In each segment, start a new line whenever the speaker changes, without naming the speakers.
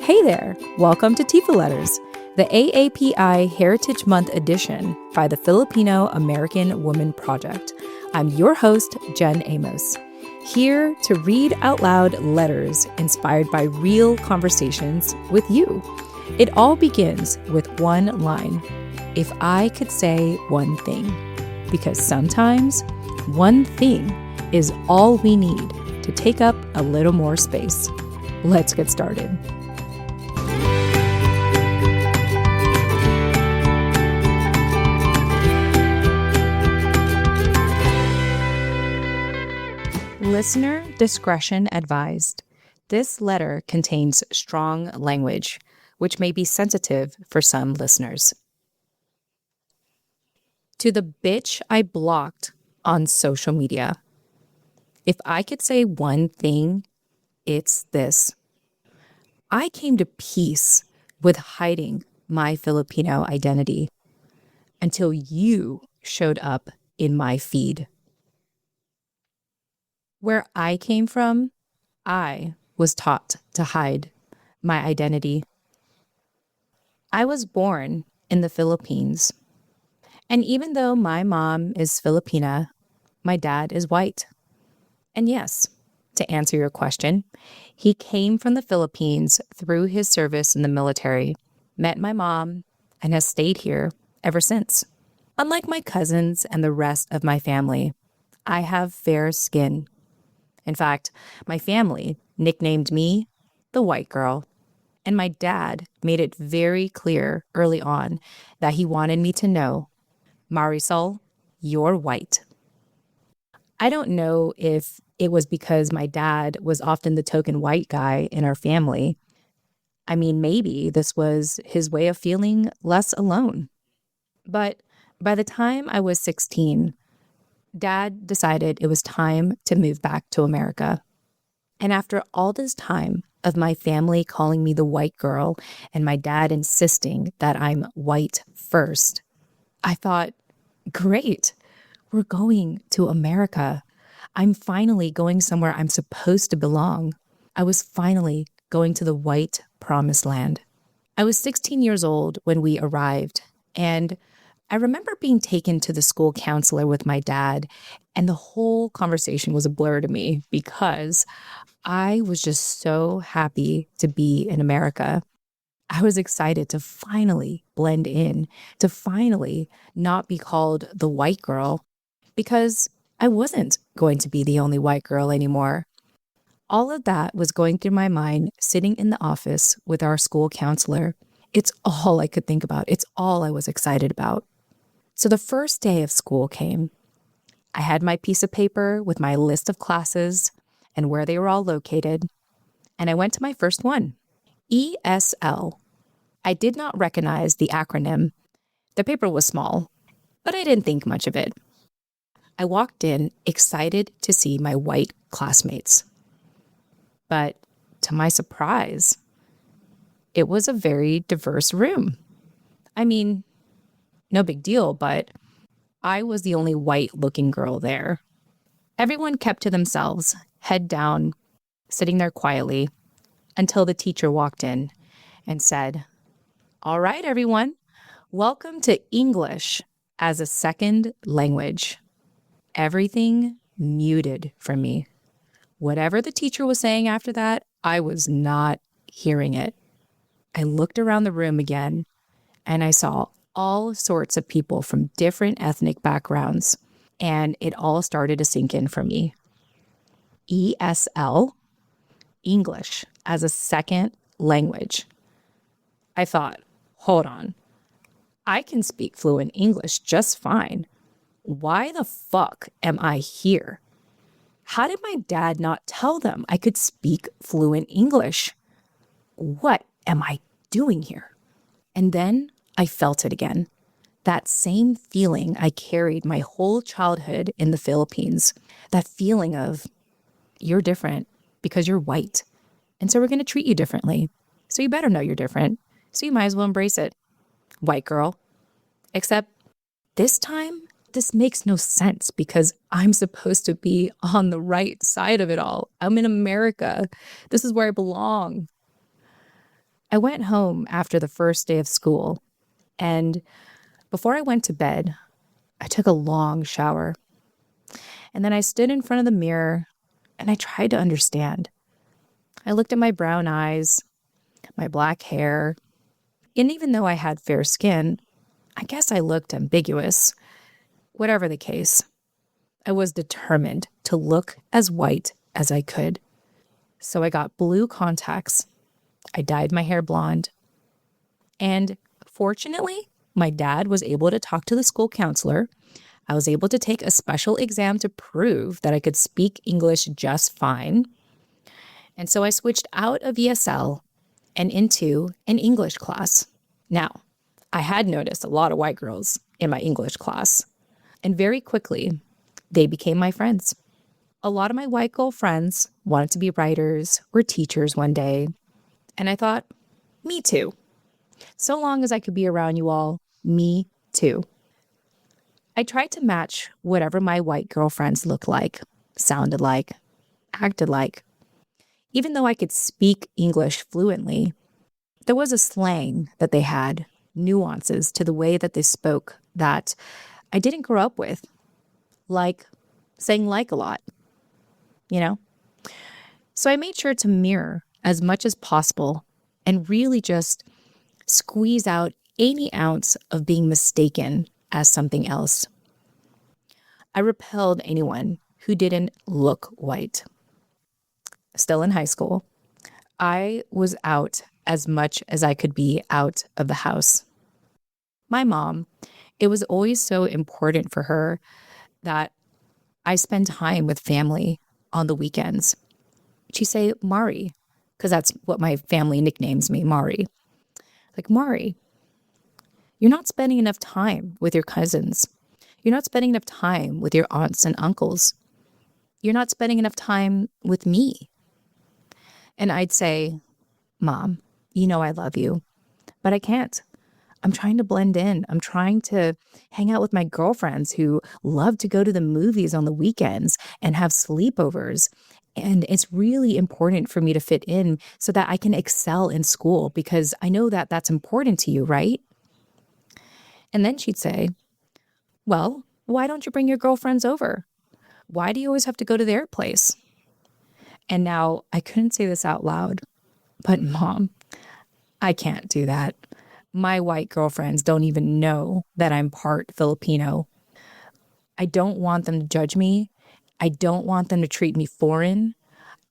Hey there! Welcome to Tifa Letters, the AAPI Heritage Month edition by the Filipino American Woman Project. I'm your host, Jen Amos, here to read out loud letters inspired by real conversations with you. It all begins with one line: if I could say one thing. Because sometimes one thing is all we need to take up a little more space. Let's get started. Listener discretion advised. This letter contains strong language, which may be sensitive for some listeners. To the bitch I blocked on social media. If I could say one thing, it's this. I came to peace with hiding my Filipino identity until you showed up in my feed. Where I came from, I was taught to hide my identity. I was born in the Philippines, and even though my mom is Filipina, my dad is white. And yes, to answer your question, he came from the Philippines through his service in the military, met my mom, and has stayed here ever since. Unlike my cousins and the rest of my family, I have fair skin. In fact, my family nicknamed me the white girl, and my dad made it very clear early on that he wanted me to know, Marisol, you're white. I don't know if it was because my dad was often the token white guy in our family. I mean, maybe this was his way of feeling less alone. But by the time I was 16, Dad decided it was time to move back to America. And after all this time of my family calling me the white girl and my dad insisting that I'm white first, I thought, great, we're going to America. I'm finally going somewhere I'm supposed to belong. I was finally going to the white promised land. I was 16 years old when we arrived, and I remember being taken to the school counselor with my dad, and the whole conversation was a blur to me because I was just so happy to be in America. I was excited to finally blend in, to finally not be called the white girl, because I wasn't going to be the only white girl anymore. All of that was going through my mind sitting in the office with our school counselor. It's all I could think about. It's all I was excited about. So the first day of school came. I had my piece of paper with my list of classes and where they were all located, and I went to my first one, ESL. I did not recognize the acronym. The paper was small, but I didn't think much of it. I walked in excited to see my white classmates. But to my surprise, it was a very diverse room. I mean, no big deal, but I was the only white-looking girl there. Everyone kept to themselves, head down, sitting there quietly, until the teacher walked in and said, "All right, everyone, welcome to English as a second language." Everything muted for me. Whatever the teacher was saying after that, I was not hearing it. I looked around the room again, and I saw all sorts of people from different ethnic backgrounds, and it all started to sink in for me. ESL, English as a second language. I thought, hold on, I can speak fluent English just fine. Why the fuck am I here? How did my dad not tell them I could speak fluent English? What am I doing here? And then I felt it again. That same feeling I carried my whole childhood in the Philippines. That feeling of, you're different because you're white. And so we're going to treat you differently. So you better know you're different. So you might as well embrace it. White girl. Except this time, this makes no sense because I'm supposed to be on the right side of it all. I'm in America. This is where I belong. I went home after the first day of school, and before I went to bed, I took a long shower. And then I stood in front of the mirror and I tried to understand. I looked at my brown eyes, my black hair, and even though I had fair skin, I guess I looked ambiguous. Whatever the case, I was determined to look as white as I could. So I got blue contacts. I dyed my hair blonde. And fortunately, my dad was able to talk to the school counselor. I was able to take a special exam to prove that I could speak English just fine. And so I switched out of ESL and into an English class. Now, I had noticed a lot of white girls in my English class, and very quickly, they became my friends. A lot of my white girl friends wanted to be writers or teachers one day, and I thought, me too. So long as I could be around you all, me too. I tried to match whatever my white girlfriends looked like, sounded like, acted like. Even though I could speak English fluently, there was a slang that they had, nuances to the way that they spoke that I didn't grow up with, like saying like a lot, you know? So I made sure to mirror as much as possible and really just squeeze out any ounce of being mistaken as something else. I repelled anyone who didn't look white. Still in high school, I was out as much as I could be out of the house. My mom, it was always so important for her that I spend time with family on the weekends. She'd say, Mari, because that's what my family nicknames me, Mari. Like, Mari, you're not spending enough time with your cousins. You're not spending enough time with your aunts and uncles. You're not spending enough time with me. And I'd say, Mom, you know I love you, but I can't. I'm trying to blend in. I'm trying to hang out with my girlfriends who love to go to the movies on the weekends and have sleepovers. And it's really important for me to fit in so that I can excel in school because I know that that's important to you, right? And then she'd say, well, why don't you bring your girlfriends over? Why do you always have to go to their place? And now I couldn't say this out loud, but Mom, I can't do that. My white girlfriends don't even know that I'm part Filipino. I don't want them to judge me. I don't want them to treat me foreign.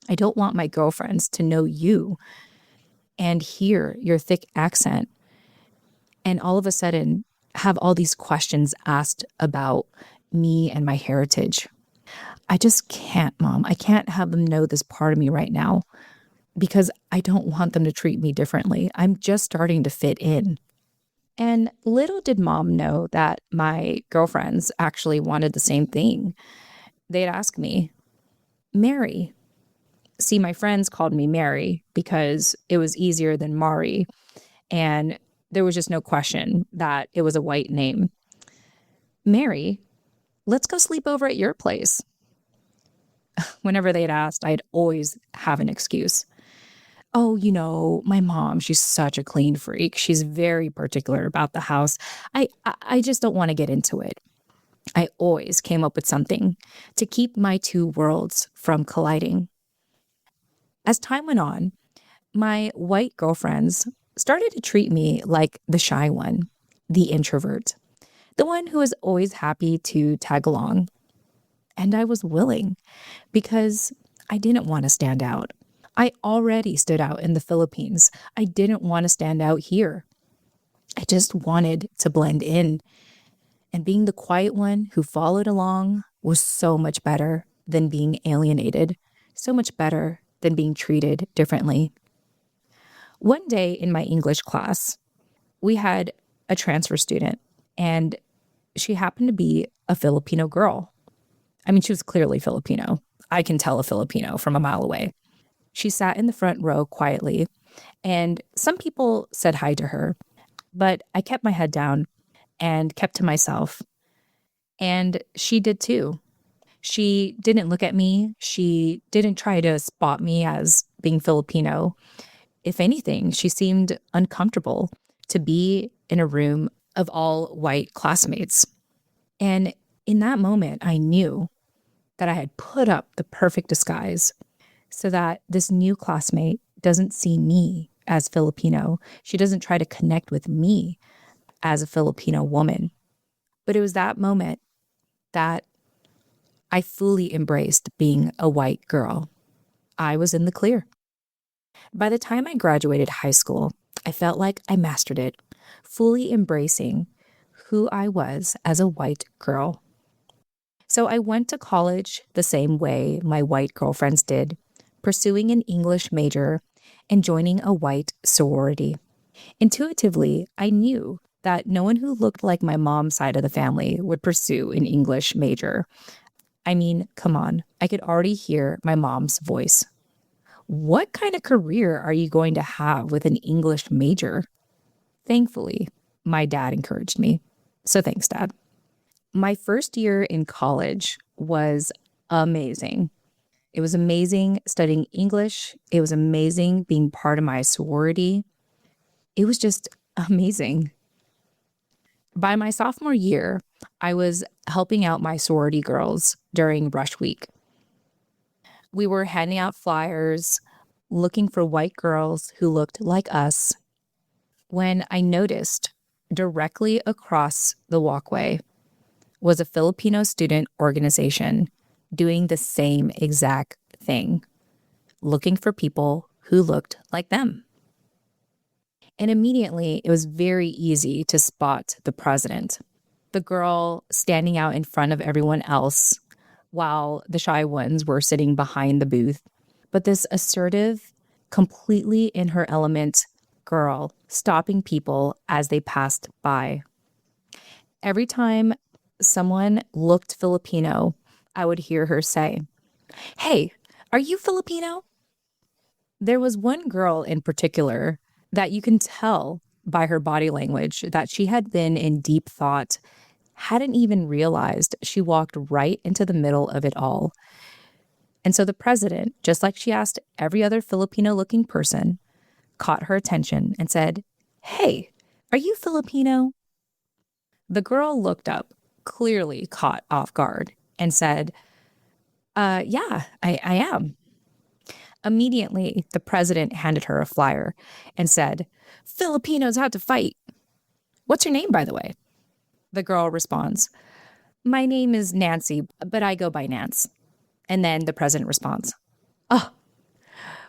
I don't want my girlfriends to know you and hear your thick accent and all of a sudden have all these questions asked about me and my heritage. I just can't, Mom. I can't have them know this part of me right now because I don't want them to treat me differently. I'm just starting to fit in. And little did Mom know that my girlfriends actually wanted the same thing. They'd ask me, Mary. See, my friends called me Mary because it was easier than Mari. And there was just no question that it was a white name. Mary, let's go sleep over at your place. Whenever they'd asked, I'd always have an excuse. Oh, my mom, she's such a clean freak. She's very particular about the house. I just don't want to get into it. I always came up with something to keep my two worlds from colliding. As time went on, my white girlfriends started to treat me like the shy one, the introvert, the one who was always happy to tag along. And I was willing because I didn't want to stand out. I already stood out in the Philippines. I didn't want to stand out here. I just wanted to blend in. And being the quiet one who followed along was so much better than being alienated, so much better than being treated differently. One day in my English class, we had a transfer student, and she happened to be a Filipino girl. I mean, she was clearly Filipino. I can tell a Filipino from a mile away. She sat in the front row quietly, and some people said hi to her, but I kept my head down and kept to myself. And she did too. She didn't look at me. She didn't try to spot me as being Filipino. If anything, she seemed uncomfortable to be in a room of all white classmates. And in that moment, I knew that I had put up the perfect disguise so that this new classmate doesn't see me as Filipino. She doesn't try to connect with me as a Filipino woman. But it was that moment that I fully embraced being a white girl. I was in the clear. By the time I graduated high school, I felt like I mastered it, fully embracing who I was as a white girl. So I went to college the same way my white girlfriends did, pursuing an English major and joining a white sorority. Intuitively, I knew that no one who looked like my mom's side of the family would pursue an English major. I mean, come on, I could already hear my mom's voice. What kind of career are you going to have with an English major? Thankfully, my dad encouraged me. So thanks, Dad. My first year in college was amazing. It was amazing studying English. It was amazing being part of my sorority. It was just amazing. By my sophomore year, I was helping out my sorority girls during rush week. We were handing out flyers, looking for white girls who looked like us, when I noticed directly across the walkway was a Filipino student organization doing the same exact thing, looking for people who looked like them. And immediately, it was very easy to spot the president, the girl standing out in front of everyone else while the shy ones were sitting behind the booth. But this assertive, completely in her element girl stopping people as they passed by. Every time someone looked Filipino, I would hear her say, "Hey, are you Filipino?" There was one girl in particular that you can tell by her body language that she had been in deep thought, hadn't even realized she walked right into the middle of it all. And so the president, just like she asked every other Filipino-looking person, caught her attention and said, "Hey, are you Filipino?" The girl looked up, clearly caught off guard, and said, yeah, I am." Immediately, the president handed her a flyer and said, "Filipinos have to fight. What's your name, by the way?" The girl responds, "My name is Nancy, but I go by Nance." And then the president responds, "Oh,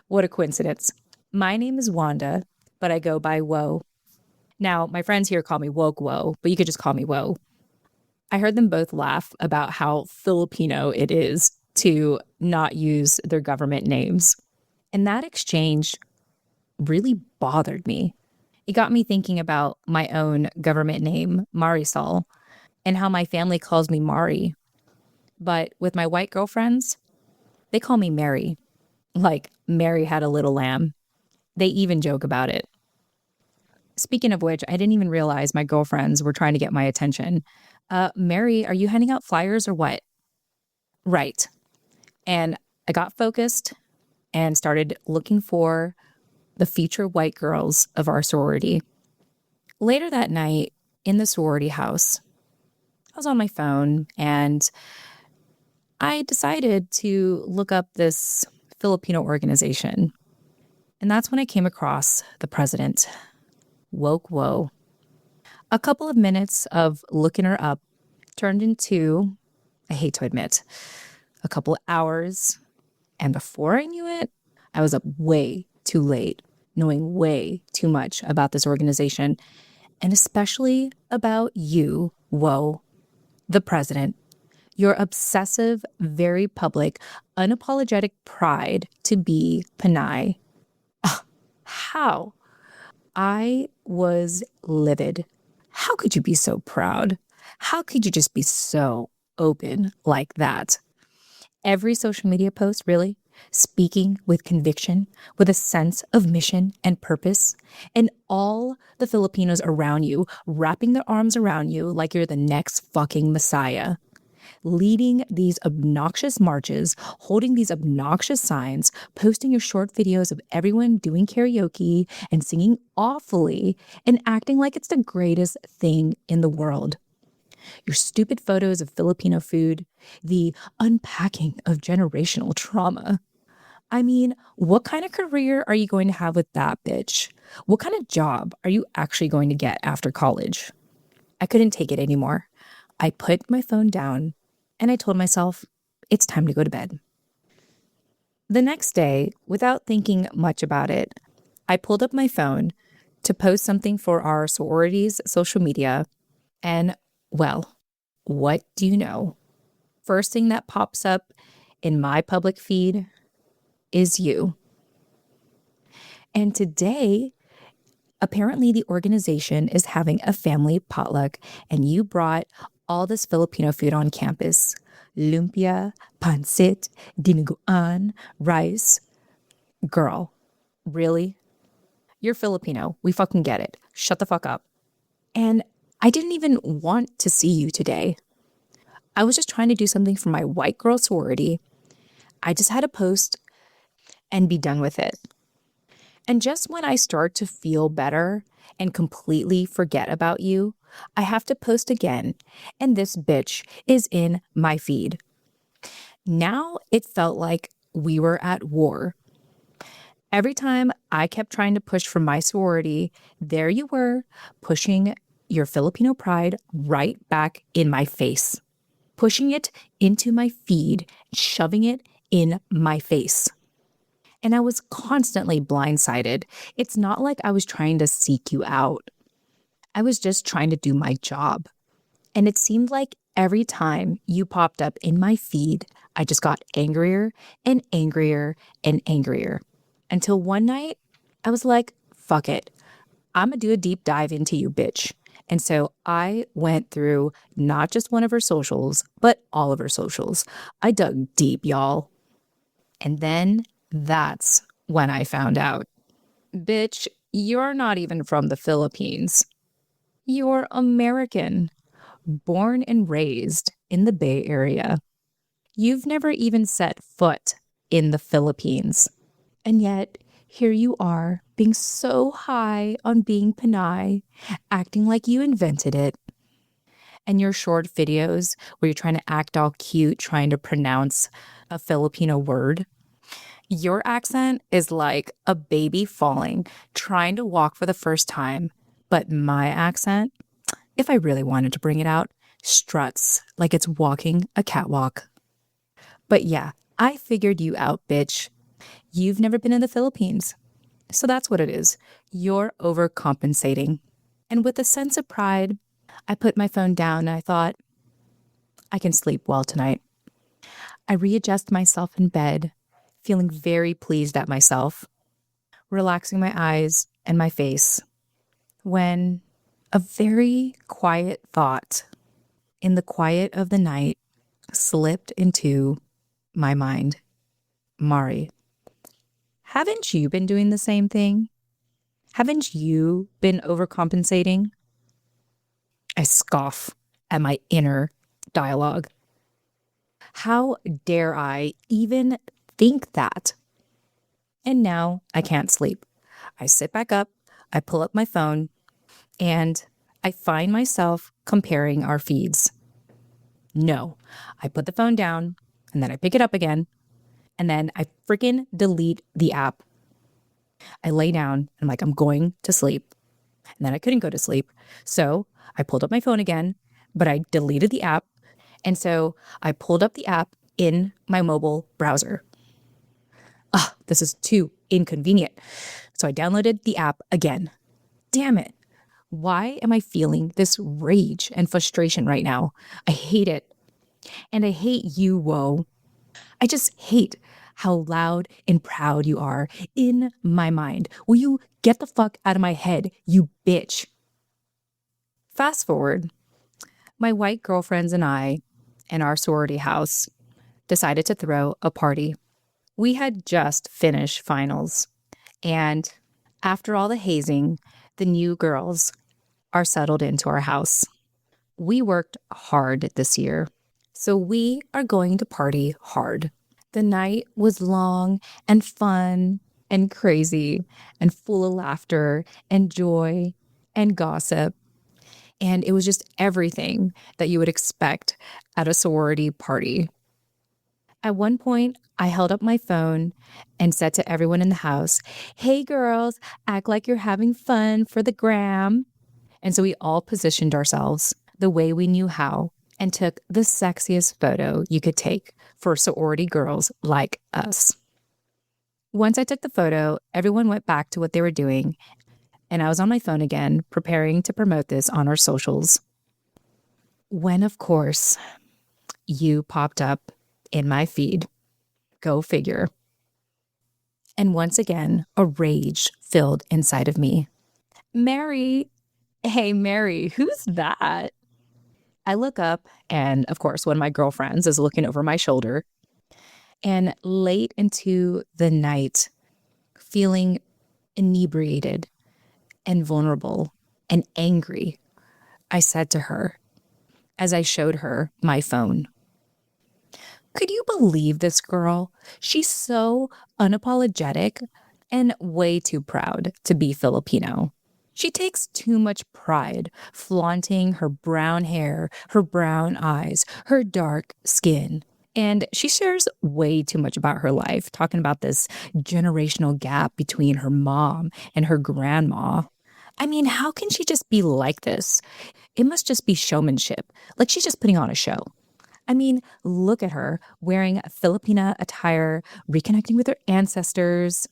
what a coincidence. My name is Wanda, but I go by Woe." Now, my friends here call me Woke Woe, but you could just call me Woe. I heard them both laugh about how Filipino it is to not use their government names. And that exchange really bothered me. It got me thinking about my own government name, Marisol, and how my family calls me Mari. But with my white girlfriends, they call me Mary, like Mary had a little lamb. They even joke about it. Speaking of which, I didn't even realize my girlfriends were trying to get my attention. "Mary, are you handing out flyers or what?" "Right." And I got focused and started looking for the future white girls of our sorority. Later that night, in the sorority house, I was on my phone and I decided to look up this Filipino organization. And that's when I came across the president, Woke Woe. A couple of minutes of looking her up turned into, I hate to admit, a couple of hours. And before I knew it, I was up way too late, knowing way too much about this organization, and especially about you, Woe, the president. Your obsessive, very public, unapologetic pride to be Panay. How? I was livid. How could you be so proud? How could you just be so open like that? Every social media post, really, speaking with conviction, with a sense of mission and purpose, and all the Filipinos around you wrapping their arms around you like you're the next fucking Messiah. leading these obnoxious marches, holding these obnoxious signs, posting your short videos of everyone doing karaoke and singing awfully and acting like it's the greatest thing in the world. Your stupid photos of Filipino food, the unpacking of generational trauma. I mean, what kind of career are you going to have with that, bitch? What kind of job are you actually going to get after college? I couldn't take it anymore. I put my phone down and I told myself, it's time to go to bed. The next day, without thinking much about it, I pulled up my phone to post something for our sorority's social media. And, well, what do you know? First thing that pops up in my public feed is you. And today, apparently the organization is having a family potluck, and you brought all this Filipino food on campus. Lumpia, pancit, dinuguan, rice. Girl, really? You're Filipino. We fucking get it. Shut the fuck up. And I didn't even want to see you today. I was just trying to do something for my white girl sorority. I just had to post and be done with it. And just when I start to feel better and completely forget about you, I have to post again, and this bitch is in my feed. Now it felt like we were at war. Every time I kept trying to push for my sorority, there you were, pushing your Filipino pride right back in my face, pushing it into my feed, shoving it in my face. And I was constantly blindsided. It's not like I was trying to seek you out. I was just trying to do my job. And it seemed like every time you popped up in my feed, I just got angrier and angrier and angrier. Until one night, I was like, fuck it. I'm gonna do a deep dive into you, bitch. And so I went through not just one of her socials, but all of her socials. I dug deep, y'all. And then that's when I found out. Bitch, you're not even from the Philippines. You're American, born and raised in the Bay Area. You've never even set foot in the Philippines. And yet, here you are, being so high on being Pinay, acting like you invented it. And your short videos where you're trying to act all cute, trying to pronounce a Filipino word. Your accent is like a baby falling, trying to walk for the first time. But my accent, if I really wanted to bring it out, struts like it's walking a catwalk. But yeah, I figured you out, bitch. You've never been in the Philippines. So that's what it is. You're overcompensating. And with a sense of pride, I put my phone down and I thought, I can sleep well tonight. I readjust myself in bed, feeling very pleased at myself, relaxing my eyes and my face, when a very quiet thought in the quiet of the night slipped into my mind. Mari, haven't you been doing the same thing? Haven't you been overcompensating? I scoff at my inner dialogue. How dare I even think that? And now I can't sleep. I sit back up, I pull up my phone, and I find myself comparing our feeds. No, I put the phone down, and then I pick it up again, and then I freaking delete the app. I lay down, and I'm going to sleep. And then I couldn't go to sleep. So I pulled up my phone again, but I deleted the app. And so I pulled up the app in my mobile browser. This is too inconvenient. So I downloaded the app again. Damn it. Why am I feeling this rage and frustration right now? I hate it. And I hate you, Woe. I just hate how loud and proud you are in my mind. Will you get the fuck out of my head, you bitch? Fast forward, my white girlfriends and I, in our sorority house, decided to throw a party. We had just finished finals, and after all the hazing, the new girls are settled into our house. We worked hard this year, So we are going to party hard. The night was long and fun and crazy and full of laughter and joy and gossip. And it was just everything that you would expect at a sorority party. At one point, I held up my phone and said to everyone in the house, "Hey girls, act like you're having fun for the gram." And so we all positioned ourselves the way we knew how and took the sexiest photo you could take for sorority girls like us. Once I took the photo, everyone went back to what they were doing, and I was on my phone again, preparing to promote this on our socials. When, of course, you popped up in my feed. Go figure. And once again, a rage filled inside of me. "Mary, hey, Mary, who's that?" I look up, and of course, one of my girlfriends is looking over my shoulder. And late into the night, feeling inebriated and vulnerable and angry, I said to her, as I showed her my phone, "Could you believe this girl? She's so unapologetic and way too proud to be Filipino. She takes too much pride flaunting her brown hair, her brown eyes, her dark skin. And she shares way too much about her life, talking about this generational gap between her mom and her grandma. I mean, how can she just be like this? It must just be showmanship. Like she's just putting on a show. I mean, look at her wearing Filipina attire, reconnecting with her ancestors."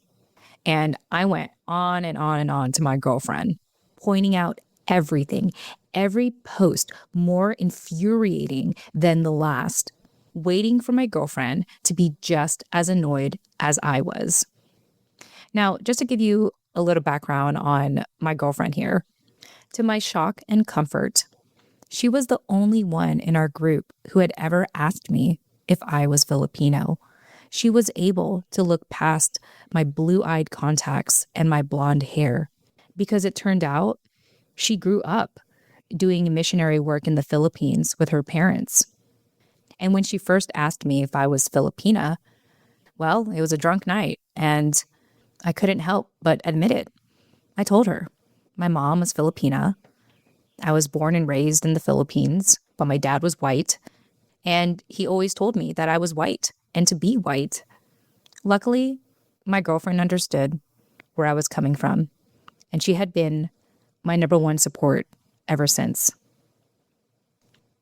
And I went on and on and on to my girlfriend, pointing out everything, every post more infuriating than the last, waiting for my girlfriend to be just as annoyed as I was. Now, just to give you a little background on my girlfriend here, to my shock and comfort, she was the only one in our group who had ever asked me if I was Filipino. She was able to look past my blue-eyed contacts and my blonde hair because it turned out she grew up doing missionary work in the Philippines with her parents. And when she first asked me if I was Filipina, well, it was a drunk night and I couldn't help but admit it. I told her my mom was Filipina. I was born and raised in the Philippines, but my dad was white. And he always told me that I was white and to be white. Luckily, my girlfriend understood where I was coming from, and she had been my number one support ever since.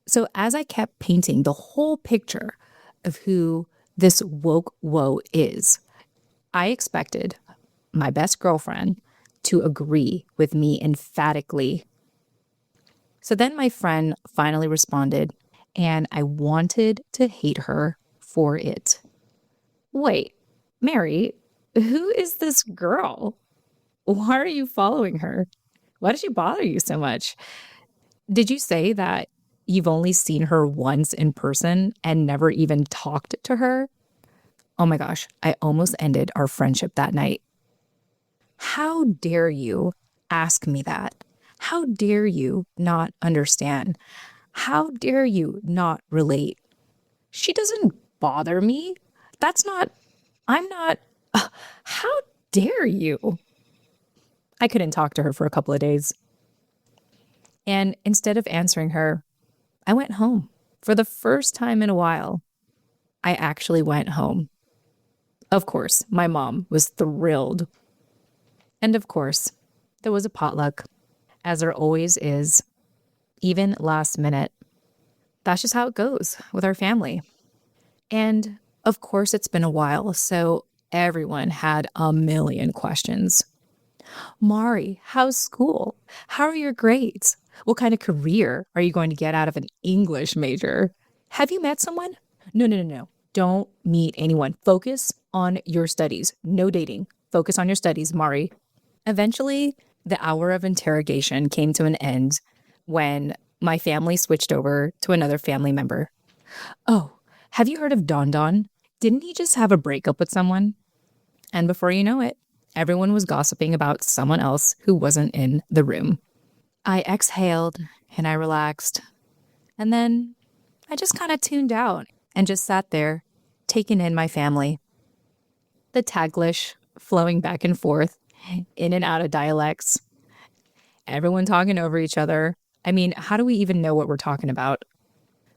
So as I kept painting the whole picture of who this woke woe is, I expected my best girlfriend to agree with me emphatically. So then my friend finally responded, and I wanted to hate her for it. "Wait, Mary, who is this girl? Why are you following her? Why does she bother you so much? Did you say that you've only seen her once in person and never even talked to her?" Oh my gosh, I almost ended our friendship that night. How dare you ask me that? How dare you not understand? How dare you not relate? She doesn't bother me. I'm not, how dare you? I couldn't talk to her for a couple of days. And instead of answering her, I went home. For the first time in a while, I actually went home. Of course, my mom was thrilled. And of course, there was a potluck, as there always is, even last minute. That's just how it goes with our family. And of course, it's been a while, so everyone had a million questions. "Mari, how's school? How are your grades? What kind of career are you going to get out of an English major? Have you met someone?" No, no, no, no. Don't meet anyone. Focus on your studies. No dating. Focus on your studies, Mari. Eventually, the hour of interrogation came to an end when my family switched over to another family member. "Oh, have you heard of Don Don? Didn't he just have a breakup with someone?" And before you know it, everyone was gossiping about someone else who wasn't in the room. I exhaled and I relaxed. And then I just kind of tuned out and just sat there, taking in my family. The Taglish flowing back and forth, in and out of dialects. Everyone talking over each other. I mean, how do we even know what we're talking about?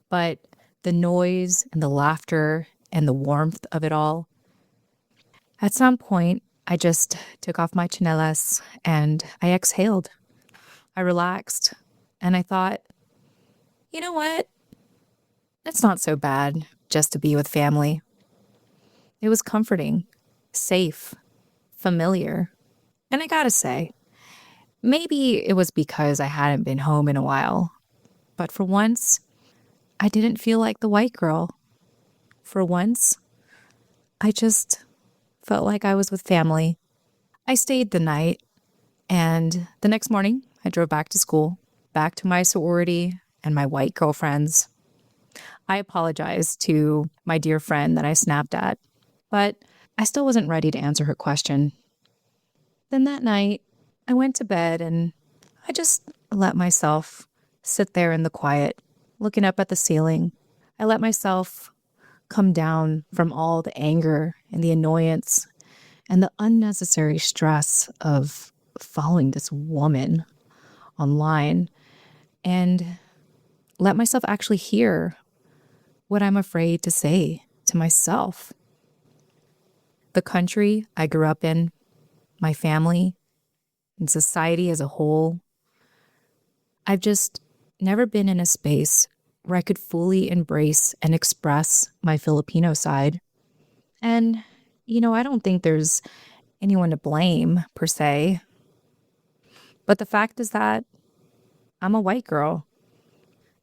But the noise and the laughter and the warmth of it all. At some point, I just took off my chanelas and I exhaled. I relaxed and I thought, you know what? It's not so bad just to be with family. It was comforting, safe, familiar. And I gotta say, maybe it was because I hadn't been home in a while. But for once, I didn't feel like the white girl. For once, I just felt like I was with family. I stayed the night, and the next morning, I drove back to school, back to my sorority and my white girlfriends. I apologized to my dear friend that I snapped at, but I still wasn't ready to answer her question. Then that night, I went to bed and I just let myself sit there in the quiet, looking up at the ceiling. I let myself come down from all the anger and the annoyance and the unnecessary stress of following this woman online, and let myself actually hear what I'm afraid to say to myself. The country I grew up in, my family, and society as a whole, I've just never been in a space where I could fully embrace and express my Filipino side. And, I don't think there's anyone to blame, per se. But the fact is that I'm a white girl,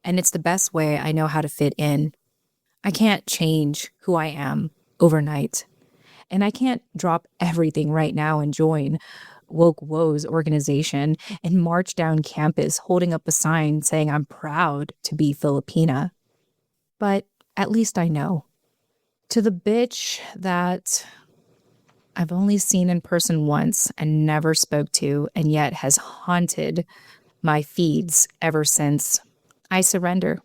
and it's the best way I know how to fit in. I can't change who I am overnight. And I can't drop everything right now and join Woke Woe's organization and march down campus holding up a sign saying I'm proud to be Filipina. But at least I know. To the bitch that I've only seen in person once and never spoke to, and yet has haunted my feeds ever since, I surrender.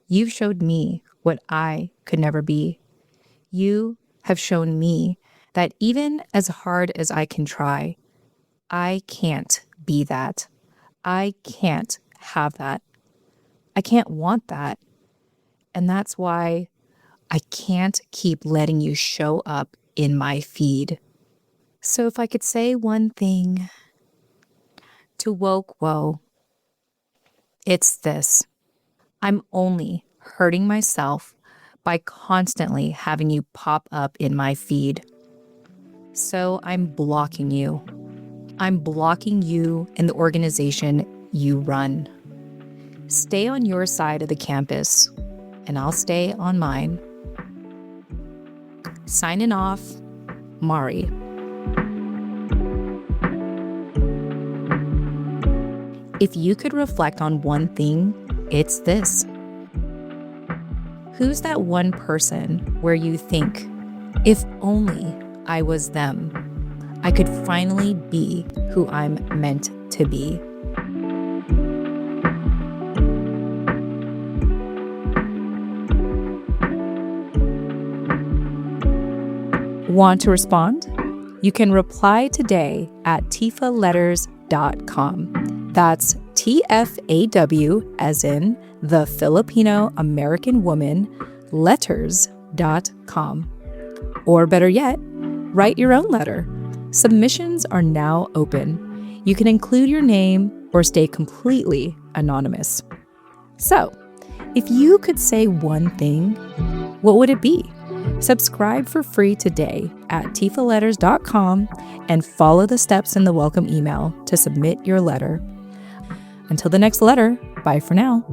You've showed me what I could never be. You have shown me that even as hard as I can try, I can't be that. I can't have that. I can't want that. And that's why I can't keep letting you show up in my feed. So if I could say one thing to Woke Woe, it's this. I'm only hurting myself by constantly having you pop up in my feed. So I'm blocking you. I'm blocking you and the organization you run. Stay on your side of the campus, and I'll stay on mine. Signing off, Mari. If you could reflect on one thing, it's this. Who's that one person where you think, if only I was them, I could finally be who I'm meant to be? Want to respond? You can reply today at tifaletters.com. That's TFAW as in the Filipino American Woman letters.com. Or better yet, write your own letter. Submissions are now open. You can include your name or stay completely anonymous. So, if you could say one thing, what would it be? Subscribe for free today at tifaletters.com and follow the steps in the welcome email to submit your letter. Until the next letter, bye for now.